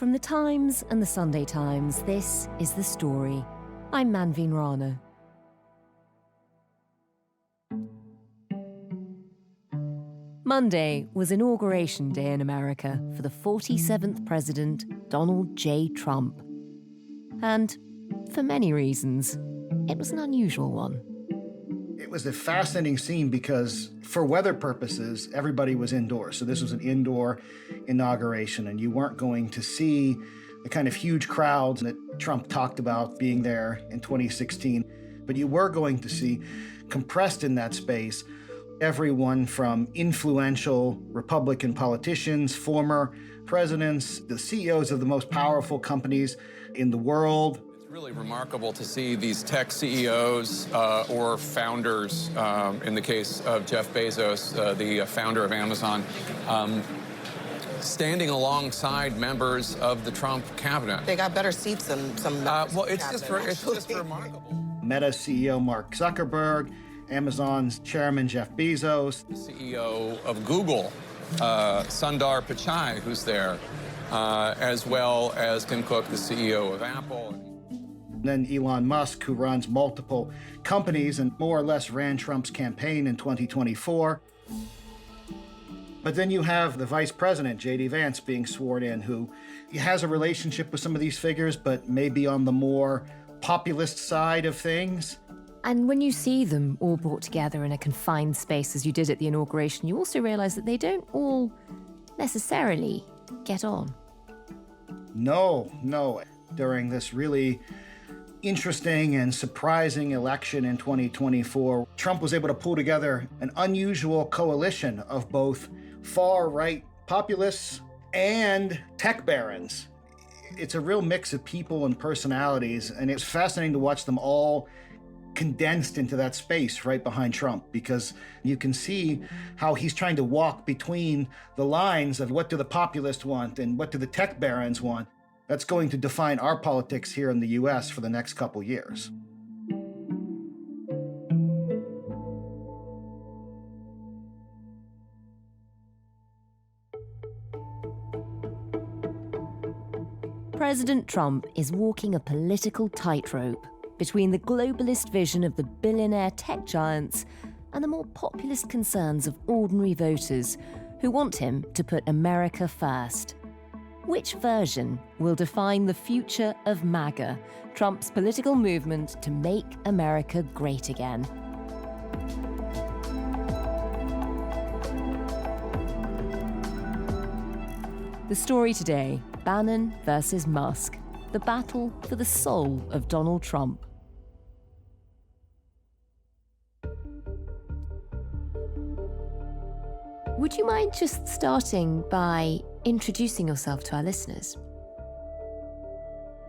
From the Times and the Sunday Times, this is The Story. I'm Manveen Rana. Monday was Inauguration Day in America for the 47th President, Donald J. Trump. And for many reasons, it was an unusual one. It was a fascinating scene because for weather purposes, everybody was indoors. So this was an indoor inauguration, and you weren't going to see the kind of huge crowds that Trump talked about being there in 2016. But you were going to see, compressed in that space, everyone from influential Republican politicians, former presidents, the CEOs of the most powerful companies in the world. It's really remarkable to see these tech CEOs or founders, in the case of Jeff Bezos, the founder of Amazon, standing alongside members of the Trump cabinet. They got better seats than some members well, of it's the just, cabinet, it's just remarkable. Meta CEO Mark Zuckerberg, Amazon's chairman Jeff Bezos. The CEO of Google, Sundar Pichai, who's there, as well as Tim Cook, the CEO of Apple. Then Elon Musk, who runs multiple companies and more or less ran Trump's campaign in 2024. But then you have the vice president, J.D. Vance, being sworn in, who has a relationship with some of these figures, but maybe on the more populist side of things. And when you see them all brought together in a confined space, as you did at the inauguration, you also realize that they don't all necessarily get on. No. During this really interesting and surprising election in 2024, Trump was able to pull together an unusual coalition of both far-right populists and tech barons. It's a real mix of people and personalities, and it's fascinating to watch them all condensed into that space right behind Trump, because you can see how he's trying to walk between the lines of what do the populists want and what do the tech barons want. That's going to define our politics here in the US for the next couple years. President Trump is walking a political tightrope between the globalist vision of the billionaire tech giants and the more populist concerns of ordinary voters who want him to put America first. Which version will define the future of MAGA, Trump's political movement to make America great again? The story today: Bannon versus Musk, the battle for the soul of Donald Trump. Would you mind just starting by introducing yourself to our listeners?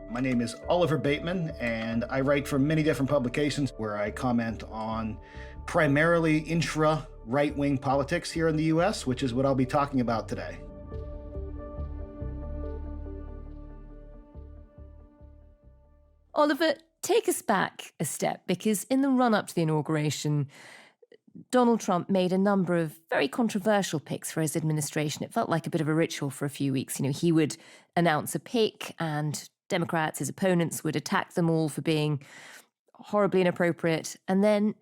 My name is Oliver Bateman, and I write for many different publications where I comment on primarily intra-right-wing politics here in the US, which is what I'll be talking about today. Oliver, take us back a step, because in the run-up to the inauguration, Donald Trump made a number of very controversial picks for his administration. It felt like a bit of a ritual for a few weeks. You know, he would announce a pick and Democrats, his opponents, would attack them all for being horribly inappropriate. And then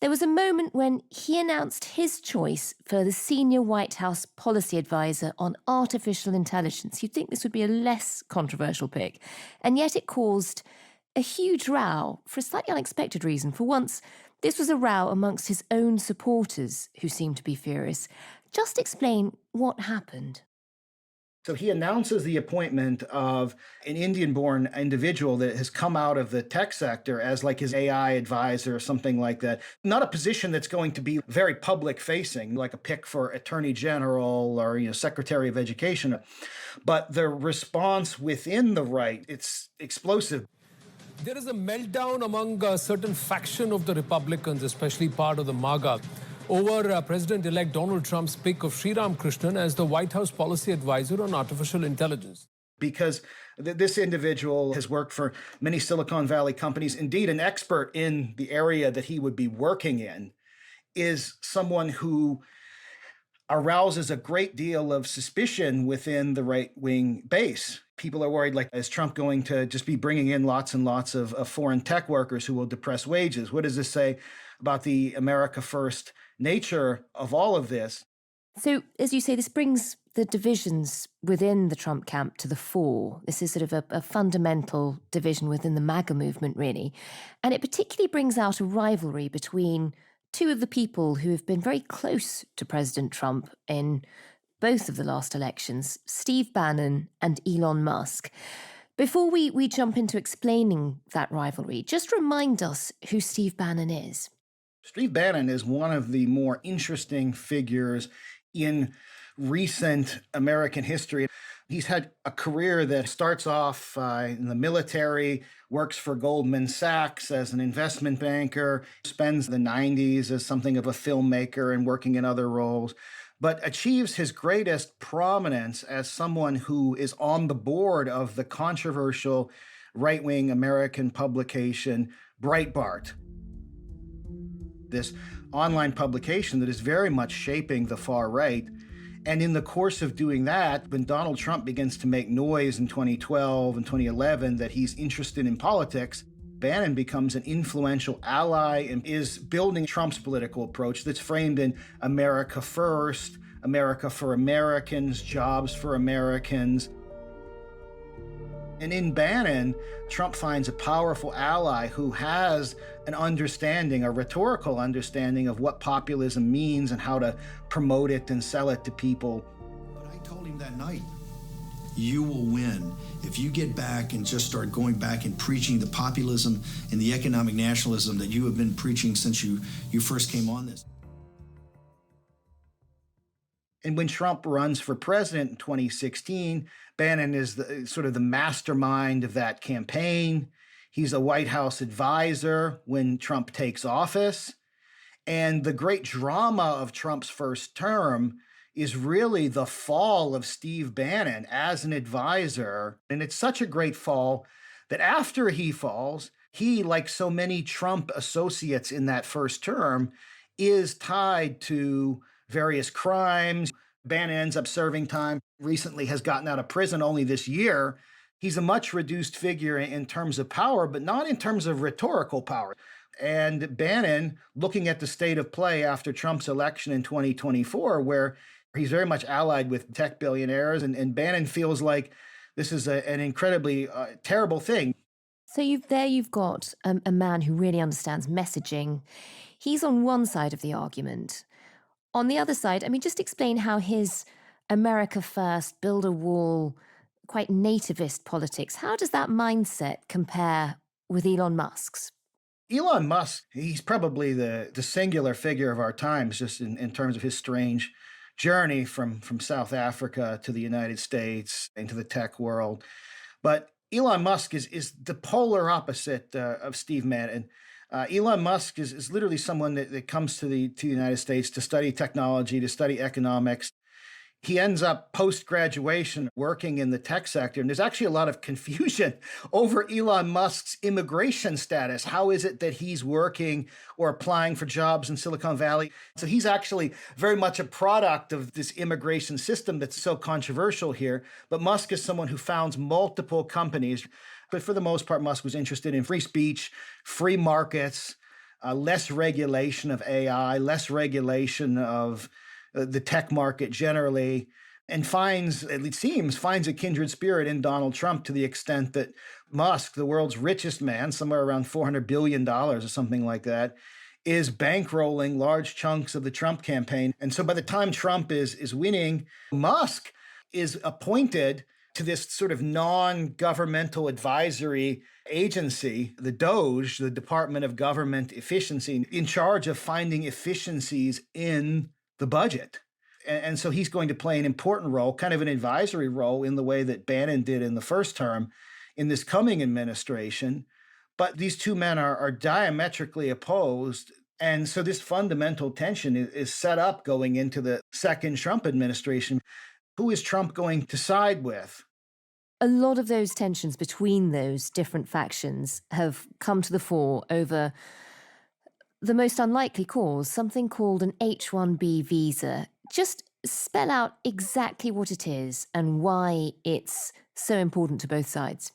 there was a moment when he announced his choice for the senior White House policy advisor on artificial intelligence. You'd think this would be a less controversial pick. And yet it caused a huge row for a slightly unexpected reason. For once, this was a row amongst his own supporters who seemed to be furious. Just explain what happened. So he announces the appointment of an Indian-born individual that has come out of the tech sector as like his AI advisor or something like that. Not a position that's going to be very public-facing, like a pick for Attorney General or Secretary of Education. But the response within the right, it's explosive. There is a meltdown among a certain faction of the Republicans, especially part of the MAGA, over President-elect Donald Trump's pick of Sriram Krishnan as the White House policy advisor on artificial intelligence. Because this individual has worked for many Silicon Valley companies. Indeed, an expert in the area that he would be working in is someone who arouses a great deal of suspicion within the right-wing base. People are worried, like, is Trump going to just be bringing in lots and lots of foreign tech workers who will depress wages? What does this say about the America First nature of all of this? So, as you say, this brings the divisions within the Trump camp to the fore. This is sort of a fundamental division within the MAGA movement, really. And it particularly brings out a rivalry between two of the people who have been very close to President Trump in both of the last elections, Steve Bannon and Elon Musk. Before we jump into explaining that rivalry, just remind us who Steve Bannon is. Steve Bannon is one of the more interesting figures in recent American history. He's had a career that starts off in the military, works for Goldman Sachs as an investment banker, spends the 90s as something of a filmmaker and working in other roles, but achieves his greatest prominence as someone who is on the board of the controversial right-wing American publication Breitbart, this online publication that is very much shaping the far right. And in the course of doing that, when Donald Trump begins to make noise in 2012 and 2011 that he's interested in politics, Bannon becomes an influential ally and is building Trump's political approach that's framed in America First, America for Americans, jobs for Americans. And in Bannon, Trump finds a powerful ally who has an understanding, a rhetorical understanding of what populism means and how to promote it and sell it to people. But I told him that night, you will win if you get back and just start going back and preaching the populism and the economic nationalism that you have been preaching since you first came on this. And when Trump runs for president in 2016, Bannon is sort of the mastermind of that campaign. He's a White House advisor when Trump takes office. And the great drama of Trump's first term is really the fall of Steve Bannon as an advisor. And it's such a great fall that after he falls, he, like so many Trump associates in that first term, is tied to various crimes. Bannon ends up serving time, recently has gotten out of prison only this year. He's a much reduced figure in terms of power, but not in terms of rhetorical power. And Bannon, looking at the state of play after Trump's election in 2024, where he's very much allied with tech billionaires, and Bannon feels like this is an incredibly terrible thing. So you've got a man who really understands messaging. He's on one side of the argument. On the other side, I mean, just explain how his America First, build a wall, quite nativist politics, how does that mindset compare with Elon Musk's? Elon Musk, he's probably the singular figure of our times, just in terms of his strange journey from South Africa to the United States and to the tech world. But Elon Musk is the polar opposite of Steve Bannon. Elon Musk is literally someone that comes to the United States to study technology, to study economics. He ends up post-graduation working in the tech sector. And there's actually a lot of confusion over Elon Musk's immigration status. How is it that he's working or applying for jobs in Silicon Valley? So he's actually very much a product of this immigration system that's so controversial here. But Musk is someone who founds multiple companies. But for the most part, Musk was interested in free speech, free markets, less regulation of AI, less regulation of the tech market generally, and finds a kindred spirit in Donald Trump to the extent that Musk, the world's richest man, somewhere around $400 billion or something like that, is bankrolling large chunks of the Trump campaign. And so by the time Trump is winning, Musk is appointed to this sort of non-governmental advisory agency, the DOGE, the Department of Government Efficiency, in charge of finding efficiencies in the budget. And so he's going to play an important role, kind of an advisory role in the way that Bannon did in the first term in this coming administration. But these two men are diametrically opposed. And so this fundamental tension is set up going into the second Trump administration. Who is Trump going to side with? A lot of those tensions between those different factions have come to the fore over the most unlikely cause, something called an H-1B visa. Just spell out exactly what it is and why it's so important to both sides?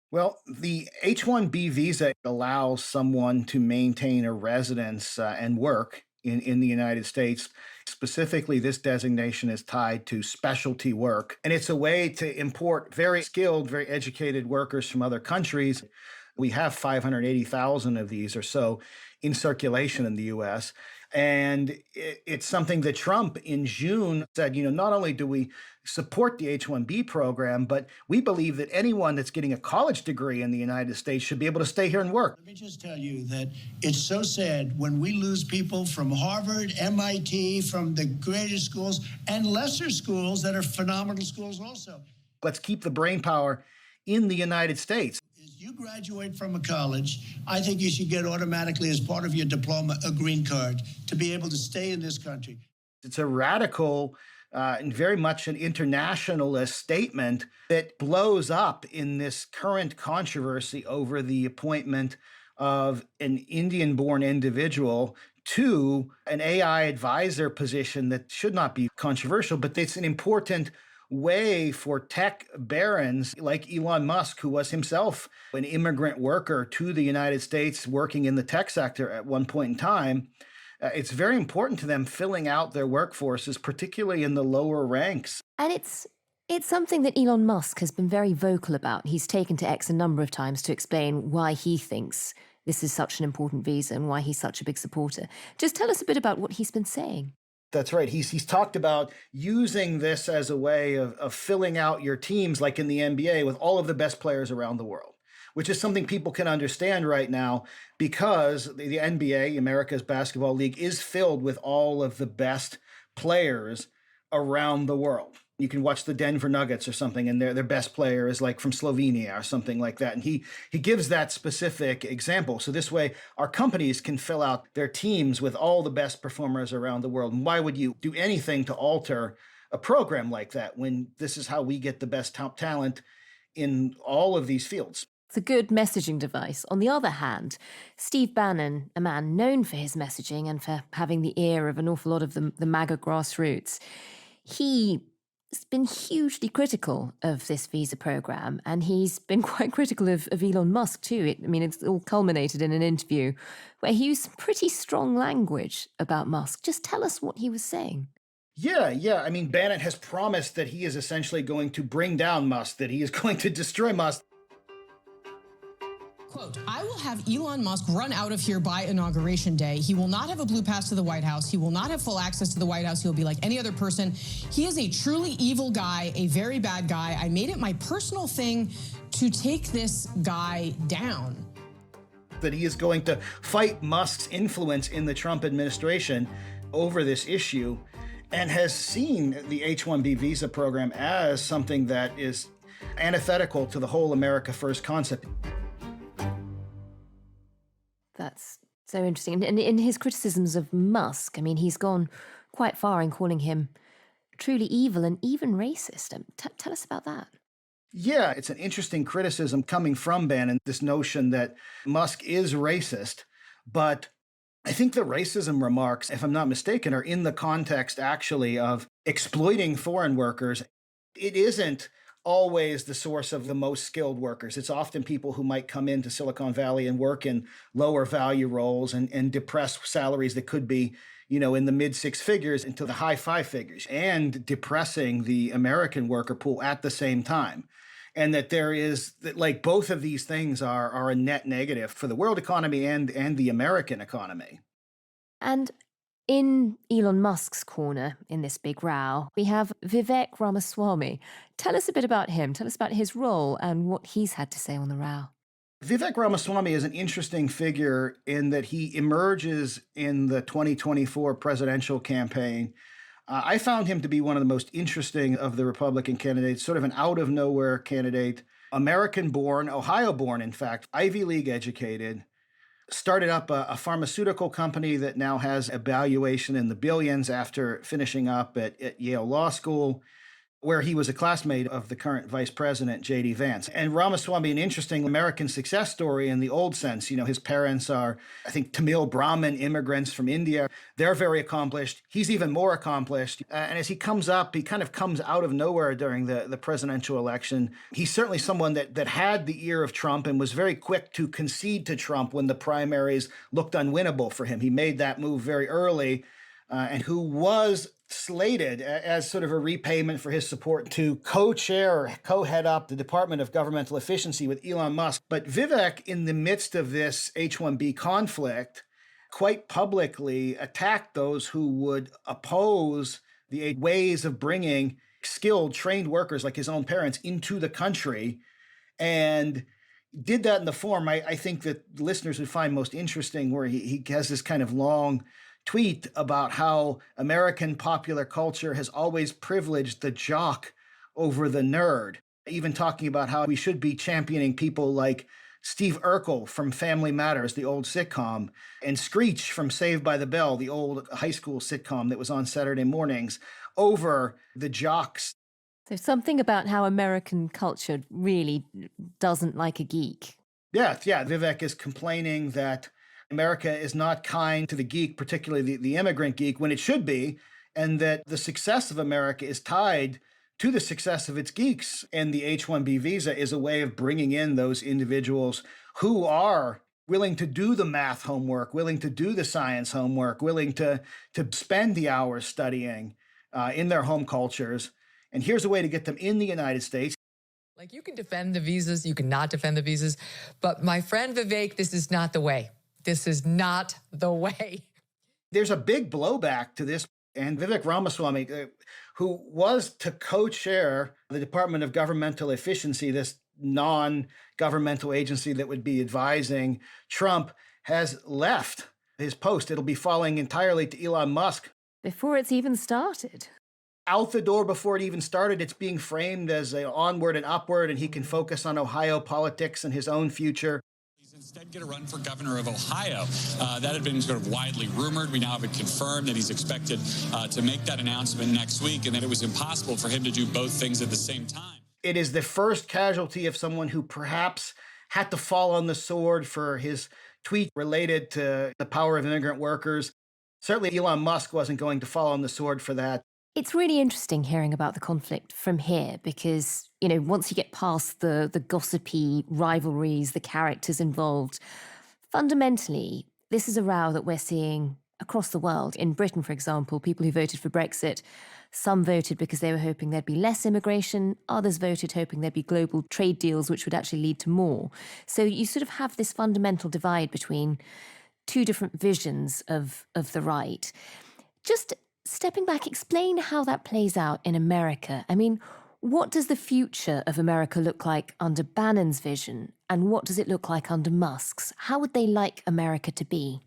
Well, the H-1B visa allows someone to maintain a residence and work in the United States. Specifically, this designation is tied to specialty work, and it's a way to import very skilled, very educated workers from other countries. We have 580,000 of these or so in circulation in the US. And it's something that Trump in June said, not only do we support the H-1B program, but we believe that anyone that's getting a college degree in the United States should be able to stay here and work. Let me just tell you that it's so sad when we lose people from Harvard, MIT, from the greatest schools, and lesser schools that are phenomenal schools also. Let's keep the brainpower in the United States. You graduate from a college, I think you should get automatically, as part of your diploma, a green card to be able to stay in this country. It's a radical and very much an internationalist statement that blows up in this current controversy over the appointment of an Indian-born individual to an AI advisor position that should not be controversial, but it's an important way for tech barons like Elon Musk, who was himself an immigrant worker to the United States working in the tech sector at one point in time. It's very important to them filling out their workforces, particularly in the lower ranks. And it's something that Elon Musk has been very vocal about. He's taken to X a number of times to explain why he thinks this is such an important visa and why he's such a big supporter. Just tell us a bit about what he's been saying. That's right. He's talked about using this as a way of filling out your teams, like in the NBA, with all of the best players around the world, which is something people can understand right now because the NBA, America's basketball league, is filled with all of the best players around the world. You can watch the Denver Nuggets or something, and their best player is like from Slovenia or something like that. And he gives that specific example. So this way, our companies can fill out their teams with all the best performers around the world. And why would you do anything to alter a program like that when this is how we get the best top talent in all of these fields? It's a good messaging device. On the other hand, Steve Bannon, a man known for his messaging and for having the ear of an awful lot of the MAGA grassroots, he's been hugely critical of this visa program, and he's been quite critical of Elon Musk too. It's all culminated in an interview where he used some pretty strong language about Musk. Just tell us what he was saying. Yeah. Bannon has promised that he is essentially going to bring down Musk, that he is going to destroy Musk. Quote, I will have Elon Musk run out of here by Inauguration Day. He will not have a blue pass to the White House. He will not have full access to the White House. He'll be like any other person. He is a truly evil guy, a very bad guy. I made it my personal thing to take this guy down. That he is going to fight Musk's influence in the Trump administration over this issue and has seen the H-1B visa program as something that is antithetical to the whole America First concept. That's so interesting. And in his criticisms of Musk, he's gone quite far in calling him truly evil and even racist. Tell us about that. Yeah, it's an interesting criticism coming from Bannon, this notion that Musk is racist. But I think the racism remarks, if I'm not mistaken, are in the context actually of exploiting foreign workers. It isn't always the source of the most skilled workers. It's often people who might come into Silicon Valley and work in lower value roles and depress salaries that could be, in the mid six figures into the high five figures, and depressing the American worker pool at the same time. And that both of these things are a net negative for the world economy and the American economy. And in Elon Musk's corner in this big row, we have Vivek Ramaswamy. Tell us a bit about him. Tell us about his role and what he's had to say on the row. Vivek Ramaswamy is an interesting figure in that he emerges in the 2024 presidential campaign. I found him to be one of the most interesting of the Republican candidates, sort of an out-of-nowhere candidate, American-born, Ohio-born, in fact, Ivy League educated, started up a pharmaceutical company that now has a valuation in the billions after finishing up at Yale Law School. where he was a classmate of the current vice president, J.D. Vance. And Ramaswamy, an interesting American success story in the old sense. His parents are, I think, Tamil Brahmin immigrants from India. They're very accomplished. He's even more accomplished. And as he comes up, he kind of comes out of nowhere during the presidential election. He's certainly someone that had the ear of Trump and was very quick to concede to Trump when the primaries looked unwinnable for him. He made that move very early, and who was slated as sort of a repayment for his support to co-chair or co-head up the Department of Governmental Efficiency with Elon Musk. But Vivek, in the midst of this H-1B conflict, quite publicly attacked those who would oppose the ways of bringing skilled, trained workers like his own parents into the country, and did that in the form I think that listeners would find most interesting, where he has this kind of long tweet about how American popular culture has always privileged the jock over the nerd, even talking about how we should be championing people like Steve Urkel from Family Matters, the old sitcom, and Screech from Saved by the Bell, the old high school sitcom that was on Saturday mornings, over the jocks. So something about how American culture really doesn't like a geek. Yeah. Vivek is complaining that America is not kind to the geek, particularly the immigrant geek, when it should be, and that the success of America is tied to the success of its geeks. And the H-1B visa is a way of bringing in those individuals who are willing to do the math homework, willing to do the science homework, willing to spend the hours studying in their home cultures. And here's a way to get them in the United States. Like, you can defend the visas, you can not defend the visas, but my friend Vivek, this is not the way. This is not the way. There's a big blowback to this. And Vivek Ramaswamy, who was to co-chair the Department of Governmental Efficiency, this non-governmental agency that would be advising Trump, has left his post. It'll be falling entirely to Elon Musk. Before it's even started. Out the door before it even started, it's being framed as an onward and upward, and he can focus on Ohio politics and his own future. Instead get a run for governor of Ohio. That had been sort of widely rumored. We now have it confirmed that he's expected to make that announcement next week, and that it was impossible for him to do both things at the same time. It is the first casualty of someone who perhaps had to fall on the sword for his tweet related to the power of immigrant workers. Certainly Elon Musk wasn't going to fall on the sword for that. It's really interesting hearing about the conflict from here because, once you get past the gossipy rivalries, the characters involved, fundamentally, this is a row that we're seeing across the world. In Britain, for example, people who voted for Brexit, some voted because they were hoping there'd be less immigration, others voted hoping there'd be global trade deals, which would actually lead to more. So you sort of have this fundamental divide between two different visions of the right. Just stepping back, explain how that plays out in America. I mean, what does the future of America look like under Bannon's vision? And what does it look like under Musk's? How would they like America to be?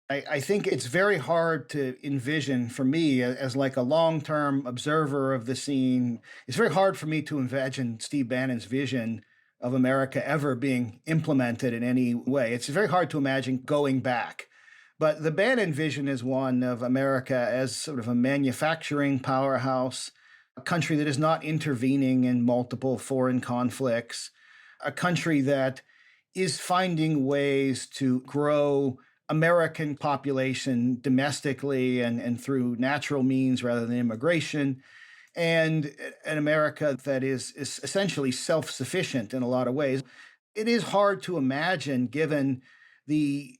I think it's very hard to envision, for me, as like a long-term observer of the scene, it's very hard for me to imagine Steve Bannon's vision of America ever being implemented in any way. It's very hard to imagine going back. But the Bannon vision is one of America as sort of a manufacturing powerhouse, a country that is not intervening in multiple foreign conflicts, a country that is finding ways to grow American population domestically and through natural means rather than immigration, and an America that is essentially self-sufficient in a lot of ways. It is hard to imagine, given the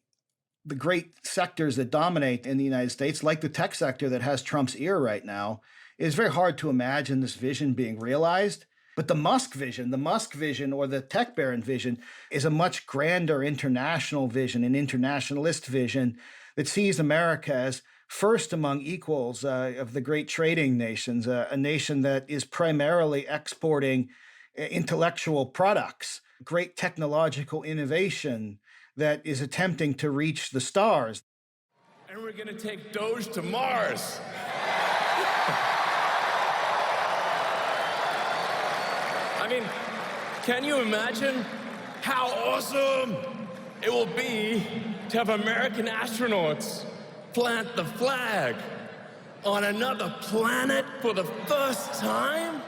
great sectors that dominate in the United States, like the tech sector that has Trump's ear right now, it is very hard to imagine this vision being realized. But the Musk vision or the tech baron vision is a much grander international vision, an internationalist vision that sees America as first among equals of the great trading nations, a nation that is primarily exporting intellectual products, great technological innovation, that is attempting to reach the stars. And we're going to take Doge to Mars. I mean, can you imagine how awesome it will be to have American astronauts plant the flag on another planet for the first time?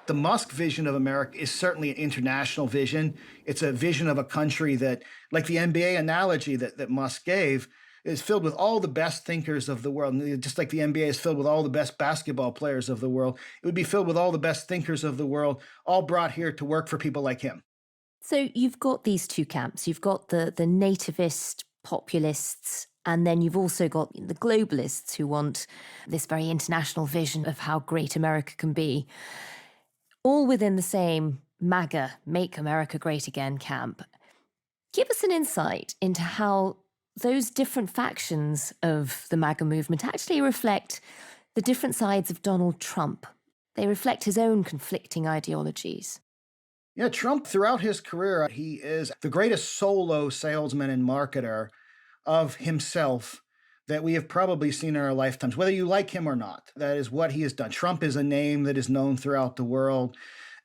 The Musk vision of America is certainly an international vision. It's a vision of a country that, like the NBA analogy that Musk gave, is filled with all the best thinkers of the world. And just like the NBA is filled with all the best basketball players of the world, it would be filled with all the best thinkers of the world, all brought here to work for people like him. So you've got these two camps. You've got the nativist populists, and then you've also got the globalists who want this very international vision of how great America can be, all within the same MAGA, Make America Great Again camp. Give us an insight into how those different factions of the MAGA movement actually reflect the different sides of Donald Trump. They reflect his own conflicting ideologies. Yeah, Trump, throughout his career, he is the greatest solo salesman and marketer of himself that we have probably seen in our lifetimes, whether you like him or not. That is what he has done. Trump is a name that is known throughout the world,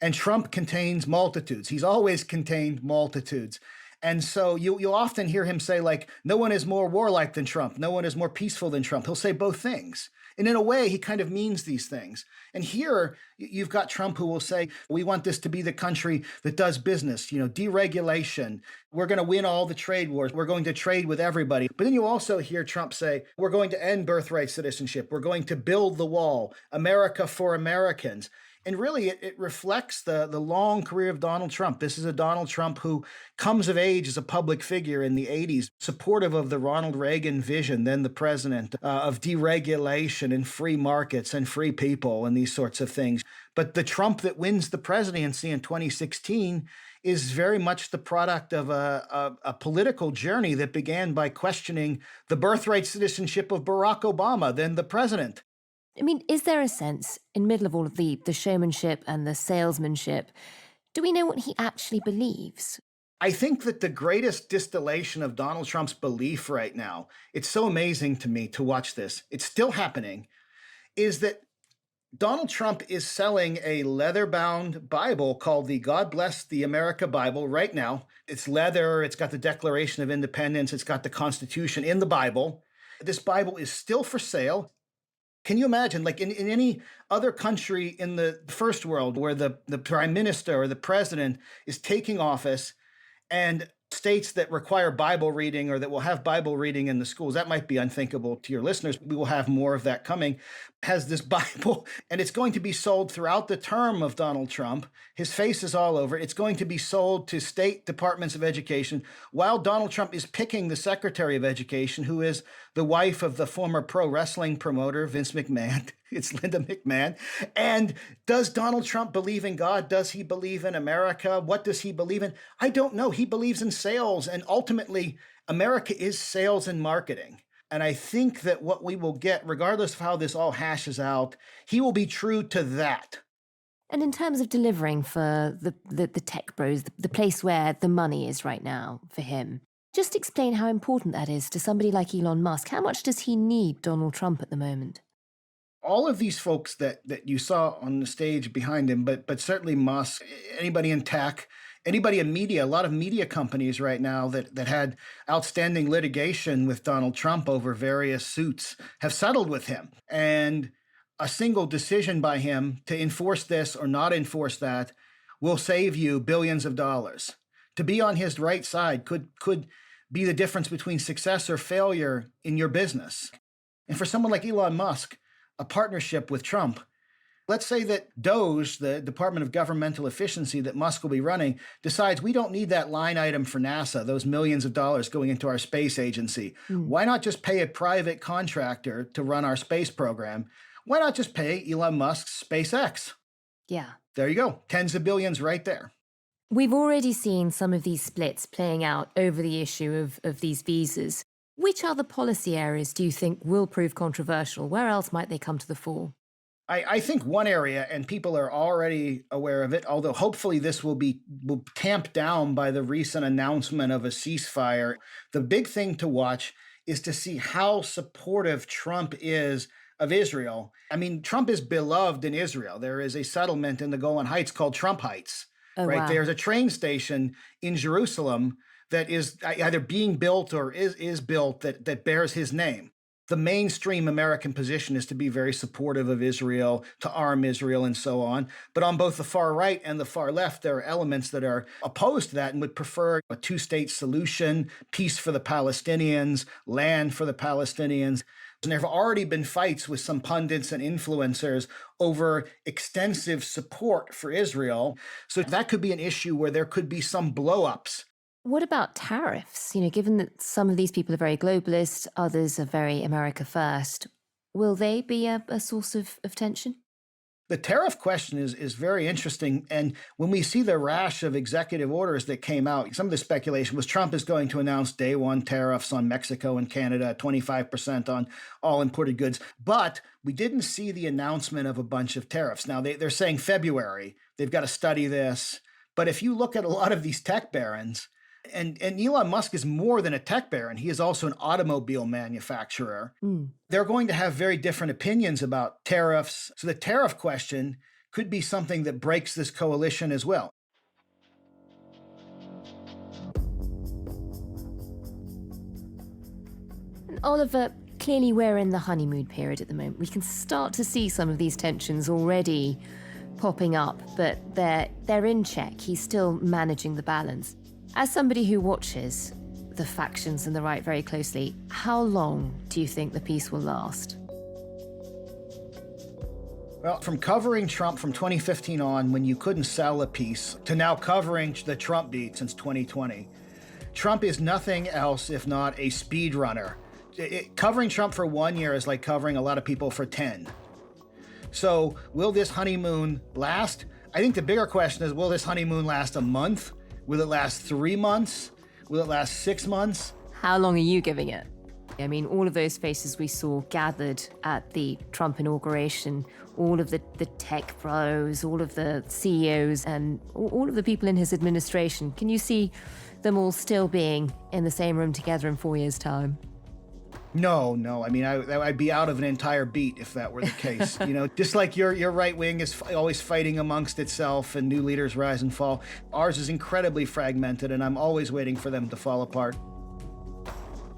and Trump contains multitudes. He's always contained multitudes. And so you'll often hear him say, like, no one is more warlike than Trump. No one is more peaceful than Trump. He'll say both things. And in a way, he kind of means these things. And here you've got Trump who will say, we want this to be the country that does business, deregulation. We're going to win all the trade wars. We're going to trade with everybody. But then you also hear Trump say, we're going to end birthright citizenship. We're going to build the wall, America for Americans. And really, it reflects the long career of Donald Trump. This is a Donald Trump who comes of age as a public figure in the 80s, supportive of the Ronald Reagan vision, then the president, of deregulation and free markets and free people and these sorts of things. But the Trump that wins the presidency in 2016 is very much the product of a political journey that began by questioning the birthright citizenship of Barack Obama, then the president. I mean, is there a sense, in the middle of all of the showmanship and the salesmanship, do we know what he actually believes? I think that the greatest distillation of Donald Trump's belief right now, it's so amazing to me to watch this, it's still happening, is that Donald Trump is selling a leather-bound Bible called the God Bless the America Bible right now. It's leather, it's got the Declaration of Independence, it's got the Constitution in the Bible. This Bible is still for sale. Can you imagine, like in any other country in the first world where the prime minister or the president is taking office, and states that require Bible reading or that will have Bible reading in the schools, that might be unthinkable to your listeners. We will have more of that coming, has this Bible, and it's going to be sold throughout the term of Donald Trump. His face is all over it. It's going to be sold to state departments of education while Donald Trump is picking the Secretary of Education, who is the wife of the former pro wrestling promoter, Vince McMahon. It's Linda McMahon. And does Donald Trump believe in God? Does he believe in America? What does he believe in? I don't know. He believes in sales. And ultimately, America is sales and marketing. And I think that what we will get, regardless of how this all hashes out, he will be true to that. And in terms of delivering for the tech bros, the place where the money is right now for him, just explain how important that is to somebody like Elon Musk. How much does he need Donald Trump at the moment? All of these folks that you saw on the stage behind him, but certainly Musk, anybody in tech, anybody in media, a lot of media companies right now that had outstanding litigation with Donald Trump over various suits have settled with him. And a single decision by him to enforce this or not enforce that will save you billions of dollars. To be on his right side could be the difference between success or failure in your business. And for someone like Elon Musk, a partnership with Trump, let's say that DOGE, the Department of Governmental Efficiency that Musk will be running, decides we don't need that line item for NASA, those millions of dollars going into our space agency. Why not just pay a private contractor to run our space program? Why not just pay Elon Musk's SpaceX? Yeah. There you go. Tens of billions right there. We've already seen some of these splits playing out over the issue of these visas. Which other policy areas do you think will prove controversial? Where else might they come to the fore? I think one area, and people are already aware of it, although hopefully this will tamp down by the recent announcement of a ceasefire. The big thing to watch is to see how supportive Trump is of Israel. I mean, Trump is beloved in Israel. There is a settlement in the Golan Heights called Trump Heights. Right? Wow. There's a train station in Jerusalem that is either being built or is built that bears his name. The mainstream American position is to be very supportive of Israel, to arm Israel, and so on. But on both the far right and the far left, there are elements that are opposed to that and would prefer a two-state solution, peace for the Palestinians, land for the Palestinians. And there have already been fights with some pundits and influencers over extensive support for Israel. So that could be an issue where there could be some blow-ups. What about tariffs? Given that some of these people are very globalist, others are very America first, will they be a source of tension? The tariff question is very interesting. And when we see the rash of executive orders that came out, some of the speculation was Trump is going to announce day one tariffs on Mexico and Canada, 25% on all imported goods. But we didn't see the announcement of a bunch of tariffs. Now, they're saying February. They've got to study this. But if you look at a lot of these tech barons, and Elon Musk is more than a tech baron. He is also an automobile manufacturer. They're going to have very different opinions about tariffs. So the tariff question could be something that breaks this coalition as well. Oliver, clearly we're in the honeymoon period at the moment. We can start to see some of these tensions already popping up, but they're in check. He's still managing the balance. As somebody who watches the factions and the right very closely, how long do you think the peace will last? Well, from covering Trump from 2015 on, when you couldn't sell a piece, to now covering the Trump beat since 2020, Trump is nothing else if not a speedrunner. Covering Trump for 1 year is like covering a lot of people for 10. So will this honeymoon last? I think the bigger question is, will this honeymoon last a month? Will it last 3 months? Will it last 6 months? How long are you giving it? I mean, all of those faces we saw gathered at the Trump inauguration, all of the tech bros, all of the CEOs, and all of the people in his administration. Can you see them all still being in the same room together in 4 years' time? No. I mean, I'd be out of an entire beat if that were the case. Just like your right wing is always fighting amongst itself and new leaders rise and fall, ours is incredibly fragmented, and I'm always waiting for them to fall apart.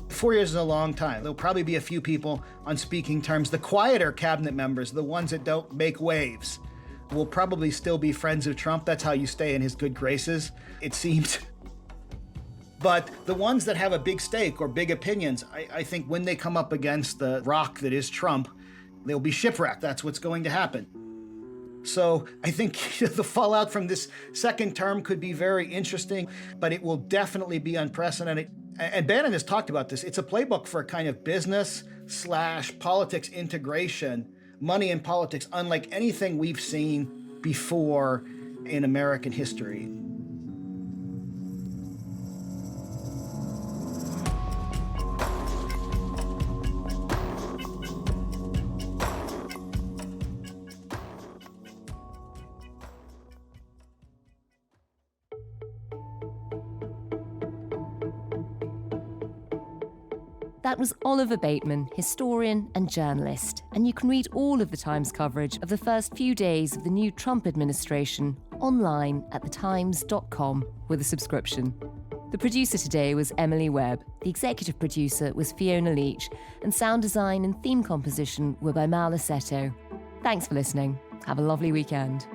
4 years is a long time. There'll probably be a few people on speaking terms. The quieter cabinet members, the ones that don't make waves, will probably still be friends of Trump. That's how you stay in his good graces, it seems. But the ones that have a big stake or big opinions, I think when they come up against the rock that is Trump, they'll be shipwrecked. That's what's going to happen. So I think the fallout from this second term could be very interesting, but it will definitely be unprecedented. And Bannon has talked about this. It's a playbook for a kind of business/politics integration, money and politics, unlike anything we've seen before in American history. That was Oliver Bateman, historian and journalist, and you can read all of the Times coverage of the first few days of the new Trump administration online at thetimes.com with a subscription. The producer today was Emily Webb, the executive producer was Fiona Leach, and sound design and theme composition were by Mal Assetto. Thanks for listening. Have a lovely weekend.